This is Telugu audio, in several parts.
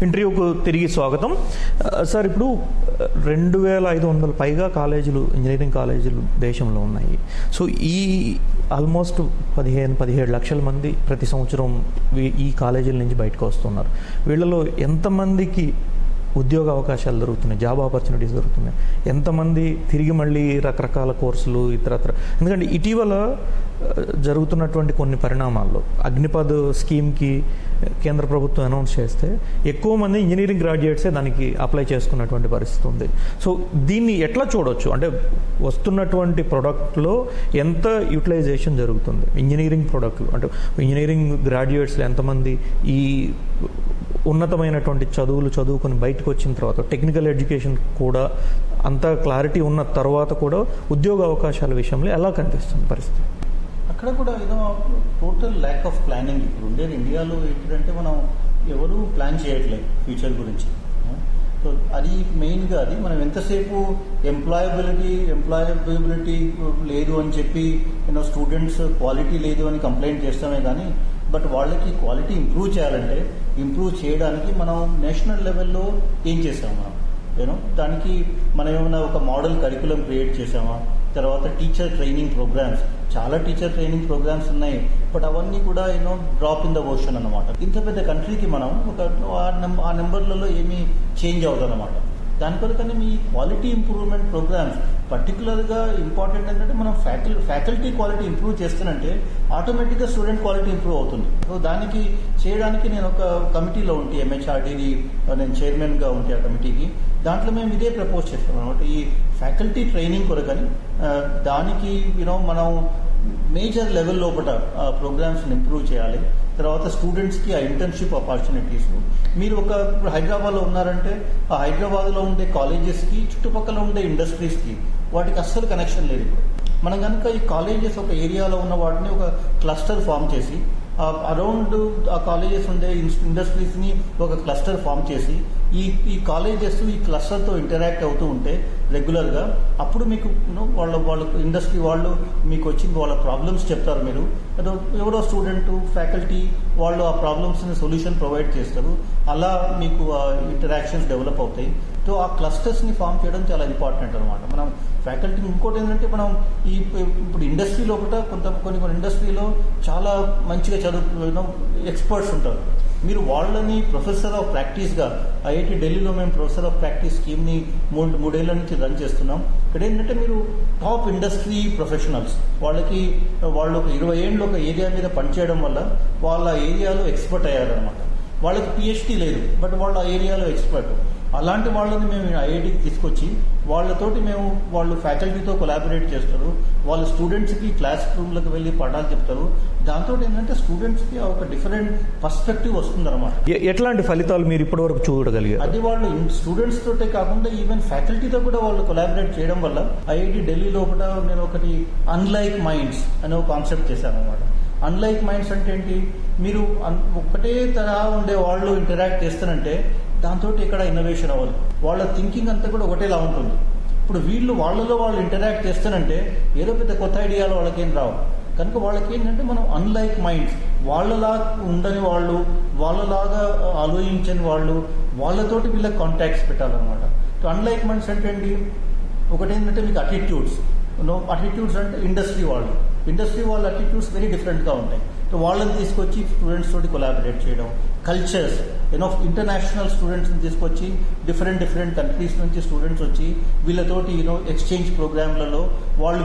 ఇంటర్వ్యూకు తిరిగి స్వాగతం. సార్, ఇప్పుడు 2500 పైగా కాలేజీలు, ఇంజనీరింగ్ కాలేజీలు దేశంలో ఉన్నాయి. సో ఈ ఆల్మోస్ట్ 15-17 లక్షల మంది ప్రతి సంవత్సరం ఈ కాలేజీల నుంచి బయటకు వస్తున్నారు. వీళ్ళలో ఎంతమందికి ఉద్యోగ అవకాశాలు దొరుకుతున్నాయి, జాబ్ ఆపర్చునిటీస్ దొరుకుతున్నాయి, ఎంతమంది తిరిగి మళ్ళీ రకరకాల కోర్సులు ఇతరత్ర? ఎందుకంటే ఇటీవల జరుగుతున్నటువంటి కొన్ని పరిణామాల్లో అగ్నిపథ్ స్కీమ్కి కేంద్ర ప్రభుత్వం అనౌన్స్ చేస్తే ఎక్కువ మంది ఇంజనీరింగ్ గ్రాడ్యుయేట్సే దానికి అప్లై చేసుకున్నటువంటి పరిస్థితి ఉంది. సో దీన్ని ఎట్లా చూడొచ్చు? అంటే వస్తున్నటువంటి ప్రోడక్ట్లో ఎంత యూటిలైజేషన్ జరుగుతుంది? ఇంజనీరింగ్ ప్రోడక్ట్లు అంటే ఇంజనీరింగ్ గ్రాడ్యుయేట్స్లో ఎంతమంది ఈ ఉన్నతమైనటువంటి చదువులు చదువుకొని బయటకు వచ్చిన తర్వాత, టెక్నికల్ ఎడ్యుకేషన్ కూడా అంత క్లారిటీ ఉన్న తర్వాత కూడా ఉద్యోగ అవకాశాల విషయంలో ఎలా కనిపిస్తుంది పరిస్థితి? అక్కడ కూడా టోటల్ ల్యాక్ ఆఫ్ ప్లానింగ్ ఇప్పుడు ఉండేది ఇండియాలో. ఏంటంటే మనం ఎవరు ప్లాన్ చేయట్లేదు ఫ్యూచర్ గురించి. సో అది మెయిన్గా అది మనం ఎంతసేపు ఎంప్లాయబిలిటీ లేదు అని చెప్పి స్టూడెంట్స్ క్వాలిటీ లేదు అని కంప్లైంట్ చేస్తామే కానీ, బట్ వాళ్ళకి క్వాలిటీ ఇంప్రూవ్ చేయాలంటే ఇంప్రూవ్ చేయడానికి మనం నేషనల్ లెవెల్లో ఏం చేసామా, దానికి మనం ఏమైనా ఒక మోడల్ కరికులం క్రియేట్ చేసామా? తర్వాత టీచర్ ట్రైనింగ్ ప్రోగ్రామ్స్, చాలా టీచర్ ట్రైనింగ్ ప్రోగ్రామ్స్ ఉన్నాయి, బట్ అవన్నీ కూడా డ్రాప్ ఇన్ ద ఓషన్ అన్నమాట. ఇంత పెద్ద కంట్రీకి మనం ఆ నెంబర్లలో ఏమీ చేంజ్ అవుతుంది అన్నమాట. దాని కొరకనే మీ క్వాలిటీ ఇంప్రూవ్మెంట్ ప్రోగ్రామ్స్ పర్టికులర్గా ఇంపార్టెంట్ ఏంటంటే మనం ఫ్యాకల్టీ క్వాలిటీ ఇంప్రూవ్ చేస్తానంటే ఆటోమేటిక్గా స్టూడెంట్ క్వాలిటీ ఇంప్రూవ్ అవుతుంది. సో దానికి చేయడానికి నేను ఒక కమిటీలో ఉంటే ఎంహెచ్ఆర్డీని నేను చైర్మన్గా ఉంటే ఆ కమిటీకి, దాంట్లో మేము ఇదే ప్రపోజ్ చేస్తాం అనమాట. ఈ ఫ్యాకల్టీ ట్రైనింగ్ కొరకని దానికి మనం మేజర్ లెవెల్ లోపల ప్రోగ్రామ్స్ని ఇంప్రూవ్ చేయాలి. తర్వాత స్టూడెంట్స్కి ఆ ఇంటర్న్షిప్ ఆపర్చునిటీస్, మీరు ఇప్పుడు హైదరాబాద్లో ఉన్నారంటే ఆ హైదరాబాద్లో ఉండే కాలేజెస్కి చుట్టుపక్కల ఉండే ఇండస్ట్రీస్కి వాటికి అస్సలు కనెక్షన్ లేదు. ఇప్పుడు మనం కనుక ఈ కాలేజెస్ ఒక ఏరియాలో ఉన్న వాటిని ఒక క్లస్టర్ ఫామ్ చేసి అరౌండ్ ఆ కాలేజెస్ ఉండే ఇండస్ట్రీస్ని ఒక క్లస్టర్ ఫామ్ చేసి ఈ కాలేజెస్ ఈ క్లస్టర్తో ఇంటరాక్ట్ అవుతూ ఉంటే రెగ్యులర్గా, అప్పుడు మీకు వాళ్ళ ఇండస్ట్రీ వాళ్ళు మీకు వచ్చి వాళ్ళ ప్రాబ్లమ్స్ చెప్తారు. మీరు ఎవరో స్టూడెంట్ ఫ్యాకల్టీ వాళ్ళు ఆ ప్రాబ్లమ్స్ని సొల్యూషన్ ప్రొవైడ్ చేస్తారు. అలా మీకు ఇంటరాక్షన్స్ డెవలప్ అవుతాయి. సో ఆ క్లస్టర్స్ని ఫామ్ చేయడం చాలా ఇంపార్టెంట్ అనమాట. మనం ఫ్యాకల్టీ ఇంకోటి ఏంటంటే మనం ఇప్పుడు ఇండస్ట్రీలో కూడా కొన్ని ఇండస్ట్రీలో చాలా మంచిగా ఎక్స్పర్ట్స్ ఉంటారు. మీరు వాళ్ళని ప్రొఫెసర్ ఆఫ్ ప్రాక్టీస్గా ఐఐటి ఢిల్లీలో మేము ప్రొఫెసర్ ఆఫ్ ప్రాక్టీస్ స్కీమ్ని మూడేళ్ల నుంచి రన్ చేస్తున్నాం. ఇక్కడ ఏంటంటే మీరు టాప్ ఇండస్ట్రీ ప్రొఫెషనల్స్ వాళ్ళు ఒక 20 ఏళ్ళు ఒక ఏరియా మీద పనిచేయడం వల్ల వాళ్ళ ఏరియాలో ఎక్స్పర్ట్ అయ్యారనమాట. వాళ్ళకి పిహెచ్డీ లేదు, బట్ వాళ్ళ ఆ ఏరియాలో ఎక్స్పర్ట్. అలాంటి వాళ్ళని మేము ఐఐటికి తీసుకొచ్చి వాళ్ళు ఫ్యాకల్టీతో కొలాబరేట్ చేస్తారు. వాళ్ళ స్టూడెంట్స్కి క్లాస్ రూమ్లకు వెళ్ళి పాఠాలు చెప్తారు. దాంతో ఏంటంటే స్టూడెంట్స్కి ఒక డిఫరెంట్ పర్స్పెక్టివ్ వస్తుంది అనమాట. ఎట్లాంటి ఫలితాలు మీరు ఇప్పటి వరకు చూడగలిగారు? అది వాళ్ళు స్టూడెంట్స్ తోటే కాకుండా ఈవెన్ ఫ్యాకల్టీతో కూడా వాళ్ళు కొలాబరేట్ చేయడం వల్ల ఐఐటి ఢిల్లీలో కూడా నేను ఒకటి అన్లైక్ మైండ్స్ అనే ఒక కాన్సెప్ట్ చేశాను అనమాట. అన్లైక్ మైండ్స్ అంటే ఏంటి? మీరు ఒకటే తరహా ఉండే వాళ్ళు ఇంటరాక్ట్ చేస్తారంటే దాంతో ఇక్కడ ఇన్నోవేషన్ అవ్వాలి. వాళ్ళ థింకింగ్ అంతా కూడా ఒకటేలా ఉంటుంది. ఇప్పుడు వాళ్ళలో ఇంటరాక్ట్ చేస్తానంటే ఏదో పెద్ద కొత్త ఐడియాలు వాళ్ళకేం రావు. కనుక వాళ్ళకి ఏంటంటే మనం అన్లైక్ మైండ్స్, వాళ్ళలా ఉండని వాళ్ళు, వాళ్ళలాగా ఆలోచించని వాళ్ళు, వాళ్ళతోటి వీళ్ళకి కాంటాక్ట్స్ పెట్టాలన్నమాట. సో అన్లైక్ మైండ్స్ అంటే ఏంటి? ఒకటేంటంటే మీకు అటిట్యూడ్స్ అంటే ఇండస్ట్రీ వాళ్ళ అటిట్యూడ్స్ వెరీ డిఫరెంట్గా ఉంటాయి. సో వాళ్ళని తీసుకొచ్చి స్టూడెంట్స్ తోటి కొలాబరేట్ చేయడం. కల్చర్స్, ఇంటర్నేషనల్ స్టూడెంట్స్ని తీసుకొచ్చి డిఫరెంట్ కంట్రీస్ నుంచి స్టూడెంట్స్ వచ్చి వీళ్ళతోటి ఎక్స్చేంజ్ ప్రోగ్రాంలలో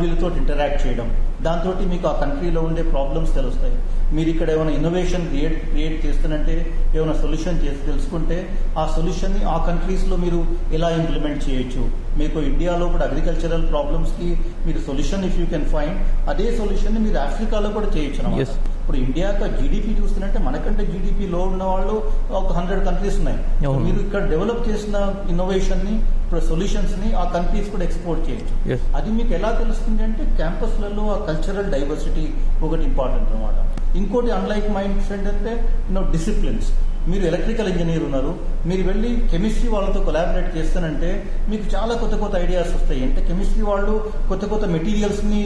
వీళ్ళతో ఇంటరాక్ట్ చేయడం. దాంతో మీకు ఆ కంట్రీలో ఉండే ప్రాబ్లమ్స్ తెలుస్తాయి. మీరు ఇక్కడ ఏమైనా ఇన్నోవేషన్ క్రియేట్ చేస్తానంటే ఏమైనా సొల్యూషన్ తెలుసుకుంటే ఆ సొల్యూషన్ని ఆ కంట్రీస్లో మీరు ఎలా ఇంప్లిమెంట్ చేయొచ్చు. మీకు ఇండియాలో కూడా అగ్రికల్చరల్ ప్రాబ్లమ్స్కి మీరు solution if you can find, అదే సొల్యూషన్ని మీరు ఆఫ్రికాలో కూడా చేయొచ్చు అన్నమాట. ఇప్పుడు ఇండియాకు జీడిపి చూస్తున్నట్టే మనకంటే జీడిపి లో ఉన్న వాళ్ళు ఒక 100 కంట్రీస్ ఉన్నాయి. మీరు ఇక్కడ డెవలప్ చేసిన ఇన్నోవేషన్ ని, ఇప్పుడు సొల్యూషన్స్ ని ఆ కంట్రీస్ కూడా ఎక్స్పోర్ట్ చేయొచ్చు. అది మీకు ఎలా తెలుస్తుంది అంటే క్యాంపస్లలో ఆ కల్చరల్ డైవర్సిటీ ఒకటి ఇంపార్టెంట్ అనమాట. ఇంకోటి అన్లైక్ మైండ్స్ ఏంటంటే డిసిప్లిన్స్. మీరు ఎలక్ట్రికల్ ఇంజనీర్ ఉన్నారు, మీరు వెళ్ళి కెమిస్ట్రీ వాళ్ళతో కొలాబరేట్ చేస్తానంటే మీకు చాలా కొత్త ఐడియాస్ వస్తాయి. అంటే కెమిస్ట్రీ వాళ్ళు కొత్త మెటీరియల్స్ ని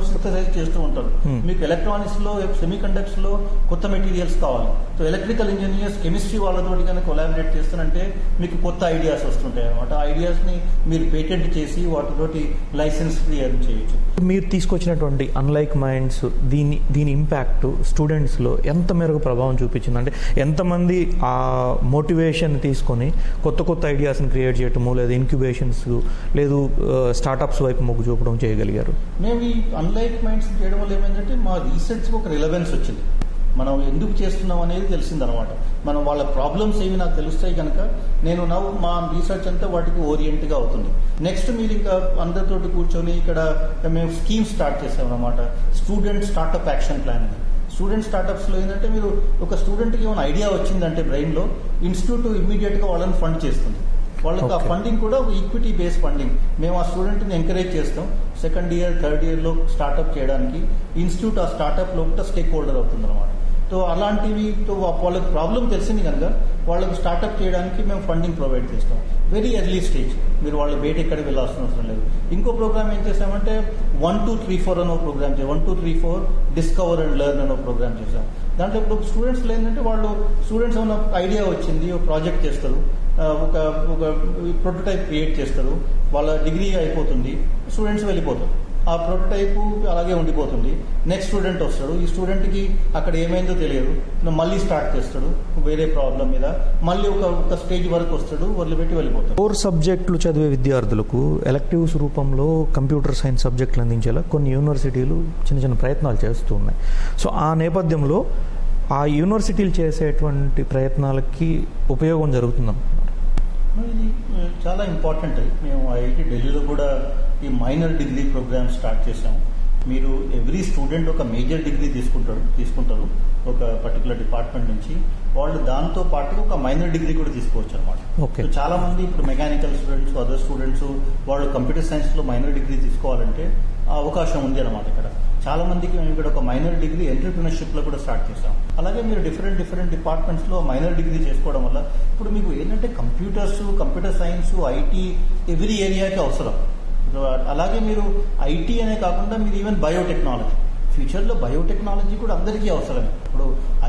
సింథసైజ్ చేస్తూ ఉంటారు. మీకు ఎలక్ట్రానిక్స్ లో, సెమీ కండక్టర్స్ లో కొత్త మెటీరియల్స్ కావాలి. సో ఎలక్ట్రికల్ ఇంజనీర్స్ కెమిస్ట్రీ వాళ్ళతోటి కనుక కొలాబరేట్ చేస్తానంటే మీకు కొత్త ఐడియాస్ వస్తుంటాయి అనమాట. ఆ ఐడియాస్ని మీరు పేటెంట్ చేసి వాటితోటి లైసెన్స్ క్లియర్ చేయొచ్చు. మీరు తీసుకొచ్చినటువంటి అన్లైక్ మైండ్స్ దీని ఇంపాక్ట్ స్టూడెంట్స్లో ఎంత మేరకు ప్రభావం చూపించింది? అంటే ఎంతమంది ఆ మోటివేషన్ తీసుకొని కొత్త కొత్త ఐడియాస్ని క్రియేట్ చేయటము, లేదా ఇంక్యుబేషన్స్, లేదు స్టార్టప్స్ వైపు మొగ్గు చూపడం చేయగలిగారు? మేము ఈ అన్లైక్ మైండ్స్ చేయడం వల్ల ఏమైందంటే మా రీసెర్చ్కి ఒక రిలవెన్స్ వచ్చింది. మనం ఎందుకు చేస్తున్నాం అనేది తెలిసిందనమాట. మనం వాళ్ళ ప్రాబ్లమ్స్ ఏవి నాకు తెలుస్తాయి కనుక నేను మా రీసెర్చ్ అంతా వాటికి ఓరియంట్గా అవుతుంది. నెక్స్ట్ మీరు ఇంకా అందరితోటి కూర్చొని ఇక్కడ మేము స్కీమ్ స్టార్ట్ చేసామన్నమాట. స్టూడెంట్ స్టార్టప్ యాక్షన్ ప్లాన్ అని. స్టూడెంట్ స్టార్టప్స్లో ఏంటంటే మీరు ఒక స్టూడెంట్కి ఏమైనా ఐడియా వచ్చిందంటే బ్రెయిన్లో, ఇన్స్టిట్యూట్ ఇమ్మీడియట్గా వాళ్ళని ఫండ్ చేస్తుంది. వాళ్ళకి ఆ ఫండింగ్ కూడా ఈక్విటీ బేస్డ్ ఫండింగ్. మేము ఆ స్టూడెంట్ని ఎంకరేజ్ చేస్తాం. సెకండ్ ఇయర్, థర్డ్ ఇయర్లో స్టార్టప్ చేయడానికి ఇన్స్టిట్యూట్ ఆ స్టార్టప్ లోపల స్టేక్ హోల్డర్ అవుతుంది అనమాట. సో అలాంటివి వాళ్ళకి ప్రాబ్లం తెలిసింది కనుక వాళ్ళకి స్టార్టప్ చేయడానికి మేము ఫండింగ్ ప్రొవైడ్ చేస్తాం. వెరీ ఎర్లీ స్టేజ్, మీరు వాళ్ళు బయట ఎక్కడికి వెళ్ళాల్సిన అవసరం లేదు. ఇంకో ప్రోగ్రామ్ ఏం చేసామంటే 1, 2, 3, 4 అనో ప్రోగ్రామ్ చేసాం. 1, 2, 3, 4 డిస్కవర్ అండ్ లెర్న్ అనో ప్రోగ్రామ్ చేసాం. దాంట్లో ఇప్పుడు స్టూడెంట్స్లో ఏంటంటే వాళ్ళు స్టూడెంట్స్ ఏమైనా ఐడియా వచ్చింది, ఒక ప్రాజెక్ట్ చేస్తారు, ఒక ప్రోటోటైప్ క్రియేట్ చేస్తారు, వాళ్ళ డిగ్రీ అయిపోతుంది, స్టూడెంట్స్ వెళ్ళిపోతారు. ఆ ప్రోటోటైప్ అలాగే ఉండిపోతుంది. నెక్స్ట్ స్టూడెంట్ వస్తాడు, ఈ స్టూడెంట్కి అక్కడ ఏమైందో తెలియదు, మళ్ళీ స్టార్ట్ చేస్తాడు వేరే ప్రాబ్లం మీద, మళ్ళీ ఒక స్టేజ్ వరకు వస్తాడు, వదిలిపెట్టి వెళ్ళిపోతాడు. కోర్ సబ్జెక్టులు చదివే విద్యార్థులకు ఎలక్టివ్స్ రూపంలో కంప్యూటర్ సైన్స్ సబ్జెక్టులు అందించేలా కొన్ని యూనివర్సిటీలు చిన్న చిన్న ప్రయత్నాలు చేస్తూ ఉన్నాయి. సో ఆ నేపథ్యంలో ఆ యూనివర్సిటీలు చేసేటువంటి ప్రయత్నాలకి ఉపయోగం జరుగుతుందా? ఇది చాలా ఇంపార్టెంట్. మేము ఐఐటి ఢిల్లీలో కూడా ఈ మైనర్ డిగ్రీ ప్రోగ్రామ్ స్టార్ట్ చేసాం. మీరు ఎవ్రీ స్టూడెంట్ ఒక మేజర్ డిగ్రీ తీసుకుంటారు ఒక పర్టికులర్ డిపార్ట్మెంట్ నుంచి. వాళ్ళు దాంతో పాటు ఒక మైనర్ డిగ్రీ కూడా తీసుకోవచ్చు అనమాట. సో చాలా మంది ఇప్పుడు మెకానికల్ స్టూడెంట్స్, అదర్ స్టూడెంట్స్ వాళ్ళు కంప్యూటర్ సైన్స్లో మైనర్ డిగ్రీ తీసుకోవాలంటే అవకాశం ఉంది అనమాట. ఇక్కడ చాలా మందికి మేము ఇక్కడ ఒక మైనర్ డిగ్రీ ఎంటర్‌ప్రెన్యూర్‌షిప్లో కూడా స్టార్ట్ చేసాం. అలాగే మీరు డిఫరెంట్ డిపార్ట్మెంట్స్లో మైనర్ డిగ్రీ చేసుకోవడం వల్ల ఇప్పుడు మీకు ఏంటంటే కంప్యూటర్ సైన్స్, ఐటీ ఎవ్రీ ఏరియాకి అవసరం. అలాగే మీరు ఐటీ అనే కాకుండా మీరు ఈవెన్ బయోటెక్నాలజీ, ఫ్యూచర్లో బయోటెక్నాలజీ కూడా అందరికీ అవసరమే. ఇప్పుడు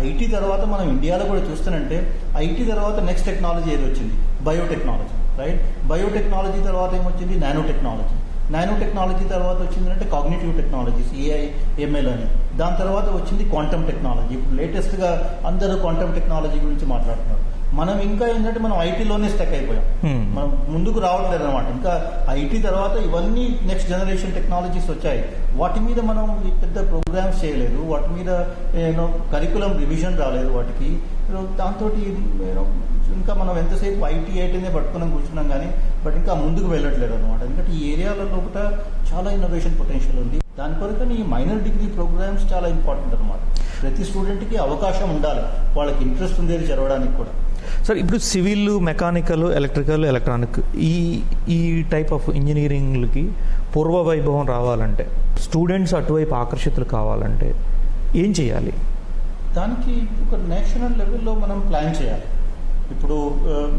ఐటీ తర్వాత మనం ఇండియాలో కూడా చూస్తానంటే ఐటీ తర్వాత నెక్స్ట్ టెక్నాలజీ ఏది వచ్చింది? Biotechnology, right? బయోటెక్నాలజీ తర్వాత ఏమొచ్చింది? నానో టెక్నాలజీ తర్వాత వచ్చిందంటే కాగ్నిటివ్ టెక్నాలజీస్, ఏఐ, ఎంఎల్ అని. దాని తర్వాత వచ్చింది క్వాంటమ్ టెక్నాలజీ. ఇప్పుడు లేటెస్ట్గా అందరూ క్వాంటమ్ టెక్నాలజీ గురించి మాట్లాడుతున్నారు. మనం ఇంకా ఏంటంటే మనం ఐటీలోనే స్టక్ అయిపోయాం, మనం ముందుకు రావట్లేదు అనమాట. ఇంకా ఐటీ తర్వాత ఇవన్నీ నెక్స్ట్ జనరేషన్ టెక్నాలజీస్ వచ్చాయి. వాటి మీద మనం పెద్ద ప్రోగ్రామ్స్ చేయలేదు, వాటి మీద కరికులం రివిజన్ రాలేదు వాటికి. దాంతో ఇంకా మనం ఎంతసేపు ఐటీనే పట్టుకుని కూర్చున్నాం కానీ బట్ ఇంకా ముందుకు వెళ్ళట్లేదు అనమాట. ఎందుకంటే ఈ ఏరియాలలో కూడా చాలా ఇన్నోవేషన్ పొటెన్షియల్ ఉంది. దాని కొరకని ఈ మైనర్ డిగ్రీ ప్రోగ్రామ్స్ చాలా ఇంపార్టెంట్ అనమాట. ప్రతి స్టూడెంట్కి అవకాశం ఉండాలి, వాళ్ళకి ఇంట్రెస్ట్ ఉండేది చదవడానికి కూడా. సార్, ఇప్పుడు సివిల్, మెకానికల్, ఎలక్ట్రికల్, ఎలక్ట్రానిక్ ఈ టైప్ ఆఫ్ ఇంజనీరింగ్లకి పూర్వ వైభవం రావాలంటే, స్టూడెంట్స్ అటువైపు ఆకర్షితులు కావాలంటే ఏం చేయాలి? దానికి ఒక నేషనల్ లెవెల్లో మనం ప్లాన్ చేయాలి. ఇప్పుడు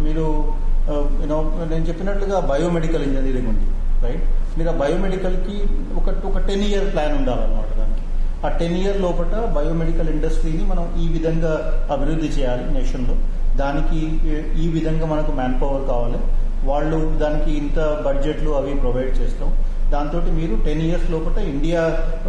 మీరు నేను చెప్పినట్లుగా బయోమెడికల్ ఇంజనీరింగ్ ఉంది, రైట్? మీరు ఆ బయోమెడికల్కి ఒక 10 year ప్లాన్ ఉండాలన్నమాట. దానికి ఆ 10 year లోపల బయోమెడికల్ ఇండస్ట్రీని మనం ఈ విధంగా అభివృద్ధి చేయాలి నేషన్లో. దానికి ఈ విధంగా మనకు మ్యాన్ పవర్ కావాలి, వాళ్ళు దానికి ఇంత బడ్జెట్లు అవి ప్రొవైడ్ చేస్తాం. దాంతో మీరు 10 years లోపల ఇండియా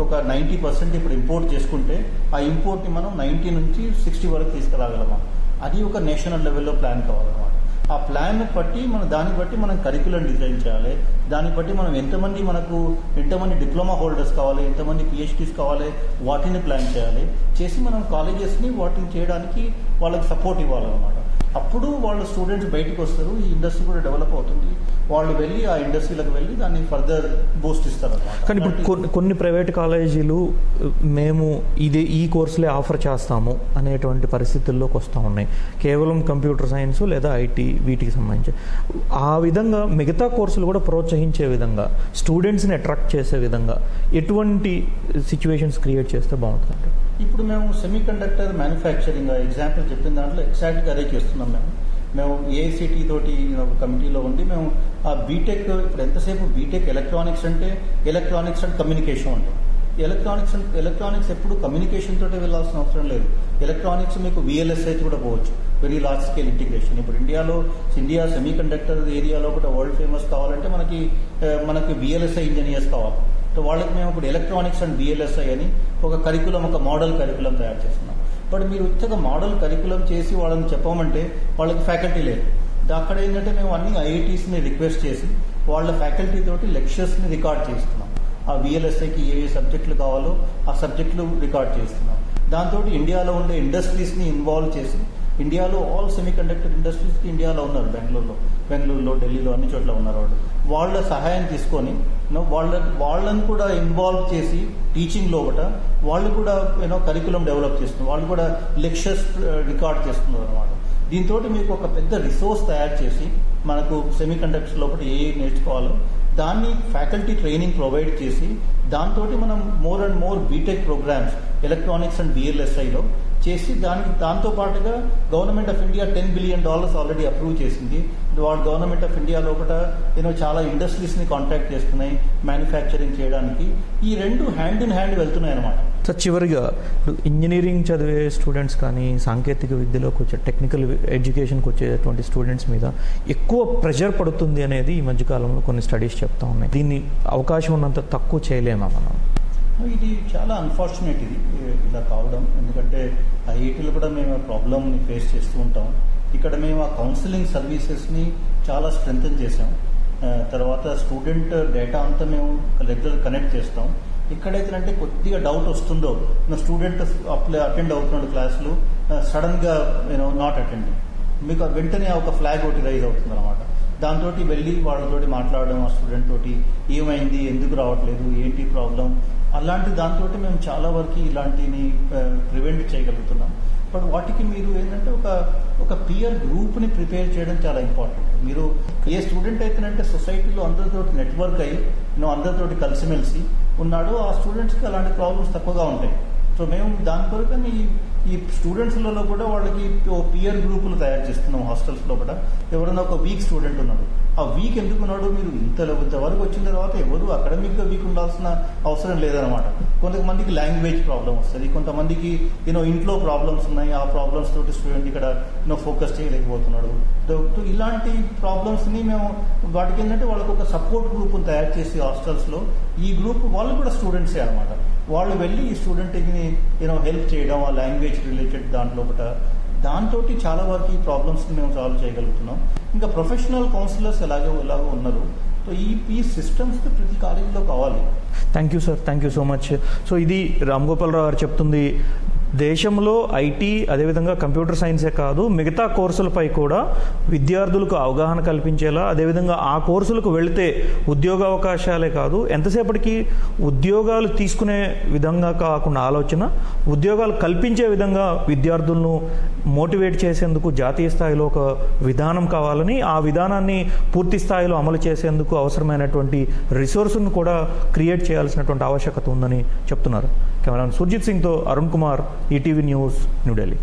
ఒక 90% ఇప్పుడు ఇంపోర్ట్ చేసుకుంటే ఆ ఇంపోర్ట్ని మనం 90 నుంచి 60 వరకు తీసుకురాగలమా? అది ఒక నేషనల్ లెవెల్లో ప్లాన్ కావాలన్నమాట. ఆ ప్లాన్ బట్టి దాన్ని బట్టి మనం కరికులం డిజైన్ చేయాలి. దాన్ని బట్టి మనం ఎంతమంది డిప్లొమా హోల్డర్స్ కావాలి, ఎంతమంది పిహెచ్డీస్ కావాలి, వాటిని ప్లాన్ చేసి మనం కాలేజెస్ని వాటిని చేయడానికి వాళ్ళకి సపోర్ట్ ఇవ్వాలన్నమాట. అప్పుడు వాళ్ళు స్టూడెంట్స్ బయటకు వస్తారు, ఈ ఇండస్ట్రీ కూడా డెవలప్ అవుతుంది, వాళ్ళు వెళ్ళి ఆ ఇండస్ట్రీలకు వెళ్ళి దాన్ని ఫర్దర్ బూస్ట్ ఇస్తారన్నమాట. కానీ ఇప్పుడు కొన్ని ప్రైవేట్ కాలేజీలు మేము ఈ కోర్సులే ఆఫర్ చేస్తాము అనేటువంటి పరిస్థితుల్లోకి వస్తూ ఉన్నాయి. కేవలం కంప్యూటర్ సైన్స్ లేదా ఐటీ వీటికి సంబంధించి ఆ విధంగా మిగతా కోర్సులు కూడా ప్రోత్సహించే విధంగా, స్టూడెంట్స్ని అట్రాక్ట్ చేసే విధంగా ఎటువంటి సిచ్యువేషన్స్ క్రియేట్ చేస్తే బాగుంటుంది? ఇప్పుడు మేము సెమీ కండక్టర్ మ్యానుఫ్యాక్చరింగ్ ఎగ్జాంపుల్ చెప్పిన దాంట్లో ఎగ్జాక్ట్గా అదే చేస్తున్నాం. మేము ఏఐసిటీ తోటి కమిటీలో ఉండి మేము ఆ బీటెక్, ఇప్పుడు ఎంతసేపు బీటెక్ ఎలక్ట్రానిక్స్ అండ్ కమ్యూనికేషన్ ఉంటుంది. ఎలక్ట్రానిక్స్ ఎప్పుడు కమ్యూనికేషన్ తోటే వెళ్ళాల్సిన అవసరం లేదు. ఎలక్ట్రానిక్స్ మీకు VLSI కూడా పోవచ్చు, వెరీ లార్జ్ స్కేల్ ఇంటిగ్రేషన్. ఇప్పుడు ఇండియా సెమీ కండక్టర్ ఏరియాలో కూడా వరల్డ్ ఫేమస్ కావాలంటే మనకి VLSI ఇంజనీర్స్ కావాలి. సో వాళ్ళకి మేము ఇప్పుడు ఎలక్ట్రానిక్స్ అండ్ VLSI అని ఒక మోడల్ కరికులం తయారు చేస్తున్నాం. బట్ మీరు ఉత్తగా మోడల్ కరికులం చేసి వాళ్ళని చెప్పమంటే వాళ్ళకి ఫ్యాకల్టీ లేదు. అక్కడ ఏంటంటే మేము అన్ని IITsని రిక్వెస్ట్ చేసి వాళ్ళ ఫ్యాకల్టీ తోటి లెక్చర్స్ని రికార్డ్ చేస్తున్నాం. ఆ VLSIకి ఏ సబ్జెక్టులు కావాలో ఆ సబ్జెక్టులు రికార్డ్ చేస్తున్నాం. దాంతో ఇండియాలో ఉండే ఇండస్ట్రీస్ని ఇన్వాల్వ్ చేసి, ఇండియాలో ఆల్ సెమీ కండక్టర్ ఇండస్ట్రీస్కి ఇండియాలో ఉన్నారు, బెంగళూరులో ఢిల్లీలో అన్ని చోట్ల ఉన్నారు. వాళ్ళ సహాయం తీసుకొని వాళ్ళని కూడా ఇన్వాల్వ్ చేసి టీచింగ్ లోపల వాళ్ళు కూడా కరికులం డెవలప్ చేస్తున్నారు, వాళ్ళు కూడా లెక్చర్స్ రికార్డ్ చేస్తున్నారు అనమాట. దీంతో మీకు ఒక పెద్ద రిసోర్స్ తయారు చేసి మనకు సెమీ కండక్టర్స్ లోపల ఏ నేర్చుకోవాలో దాన్ని ఫ్యాకల్టీ ట్రైనింగ్ ప్రొవైడ్ చేసి దాంతో మనం more and more BTech programmes electronics and VLSIలో చేసి దాంతో పాటుగా government of India $10 billion already approve చేసింది. వాళ్ళ గవర్నమెంట్ ఆఫ్ ఇండియా లోపల చాలా ఇండస్ట్రీస్ని కాంటాక్ట్ చేస్తున్నాయి మ్యానుఫ్యాక్చరింగ్ చేయడానికి. ఈ రెండు హ్యాండ్ ఇన్ హ్యాండ్ వెళ్తున్నాయి అనమాట. సార్, చివరిగా ఇంజనీరింగ్ చదివే స్టూడెంట్స్ కానీ సాంకేతిక విద్యలోకి వచ్చే టెక్నికల్ ఎడ్యుకేషన్కి వచ్చేటువంటి స్టూడెంట్స్ మీద ఎక్కువ ప్రెషర్ పడుతుంది అనేది ఈ మధ్యకాలంలో కొన్ని స్టడీస్ చెప్తా ఉన్నాయి. దీన్ని అవకాశం ఉన్నంత తక్కువ చేయలేమా మనం? ఇది చాలా అన్ఫార్చునేట్ ఇది ఇలా కావడం. ఎందుకంటే IITలో కూడా మేము ఆ ప్రాబ్లమ్ని ఫేస్ చేస్తూ ఉంటాం. ఇక్కడ మేము ఆ కౌన్సిలింగ్ సర్వీసెస్ని చాలా స్ట్రెంథన్ చేసాం. తర్వాత స్టూడెంట్ డేటా అంతా మేము రెగ్యులర్ కనెక్ట్ చేస్తాం. ఇక్కడైతే కొద్దిగా డౌట్ వస్తుందో, స్టూడెంట్ అటెండ్ అవుతున్నాడు క్లాసులు, సడన్గా నాట్ అటెండ్, మీకు వెంటనే ఒక ఫ్లాగ్ ఒకటి రైజ్ అవుతుంది అనమాట. దాంతో వెళ్ళి వాళ్ళతోటి మాట్లాడడం, ఆ స్టూడెంట్ తోటి ఏమైంది, ఎందుకు రావట్లేదు, ఏంటి ప్రాబ్లం, అలాంటి దాంతో మేము చాలా వరకు ఇలాంటిని ప్రివెంట్ చేయగలుగుతున్నాం. బట్ వాటికి మీరు ఏంటంటే ఒక పియర్ గ్రూప్ని ప్రిపేర్ చేయడం చాలా ఇంపార్టెంట్. మీరు ఏ స్టూడెంట్ అయితేనంటే సొసైటీలో అందరితోటి నెట్వర్క్ అయ్యి అందరితోటి కలిసిమెలిసి ఉన్నాడు, ఆ స్టూడెంట్స్కి అలాంటి ప్రాబ్లమ్స్ తక్కువగా ఉంటాయి. సో మేము దాని కొరకు ఈ స్టూడెంట్స్లలో కూడా వాళ్ళకి పియర్ గ్రూపులు తయారు చేస్తున్నాం. హాస్టల్స్లో కూడా ఎవరైనా ఒక వీక్ స్టూడెంట్ ఉన్నాడు, ఆ వీక్ ఎందుకు ఉన్నాడు, మీరు ఇంతవరకు వచ్చిన తర్వాత ఎవరు అకాడమిక్గా వీక్ ఉండాల్సిన అవసరం లేదనమాట. కొంతమందికి లాంగ్వేజ్ ప్రాబ్లం వస్తుంది, కొంతమందికి ఇంట్లో ప్రాబ్లమ్స్ ఉన్నాయి, ఆ ప్రాబ్లమ్స్ తోటి స్టూడెంట్ ఇక్కడ ఫోకస్ చేయలేకపోతున్నాడు. ఇలాంటి ప్రాబ్లమ్స్ని మేము వాటికి ఏంటంటే వాళ్ళకి ఒక సపోర్ట్ గ్రూప్ని తయారు చేసి హాస్టల్స్లో, ఈ గ్రూప్ వాళ్ళు కూడా స్టూడెంట్సే అనమాట. వాళ్ళు వెళ్ళి ఈ స్టూడెంట్కి హెల్ప్ చేయడం, ఆ లాంగ్వేజ్ రిలేటెడ్ దాంతో చాలా వరకు ఈ ప్రాబ్లమ్స్ని మేము సాల్వ్ చేయగలుగుతున్నాం. ఇంకా ప్రొఫెషనల్ కౌన్సిలర్స్ ఎలాగో ఉన్నారు. సో ఈ సిస్టమ్స్ ప్రతి కాలేజీలో కావాలి. Thank you sir, thank you so much. So ఇది రామ్ గోపాలరావు గారు చెప్తుంది. దేశంలో ఐటీ అదేవిధంగా కంప్యూటర్ సైన్సే కాదు, మిగతా కోర్సులపై కూడా విద్యార్థులకు అవగాహన కల్పించేలా, అదేవిధంగా ఆ కోర్సులకు వెళితే ఉద్యోగ అవకాశాలే కాదు, ఎంతసేపటికి ఉద్యోగాలు తీసుకునే విధంగా కాకుండా ఆలోచన, ఉద్యోగాలు కల్పించే విధంగా విద్యార్థులను మోటివేట్ చేసేందుకు జాతీయ స్థాయిలో ఒక విధానం కావాలని, ఆ విధానాన్ని పూర్తి స్థాయిలో అమలు చేసేందుకు అవసరమైనటువంటి రిసోర్స్ను కూడా క్రియేట్ చేయాల్సినటువంటి ఆవశ్యకత ఉందని చెప్తున్నారు. కెమెరామెన్ సుర్జిత్ సింగ్తో అరుణ్ కుమార్, ఈటీవీ న్యూస్, న్యూఢిల్లీ.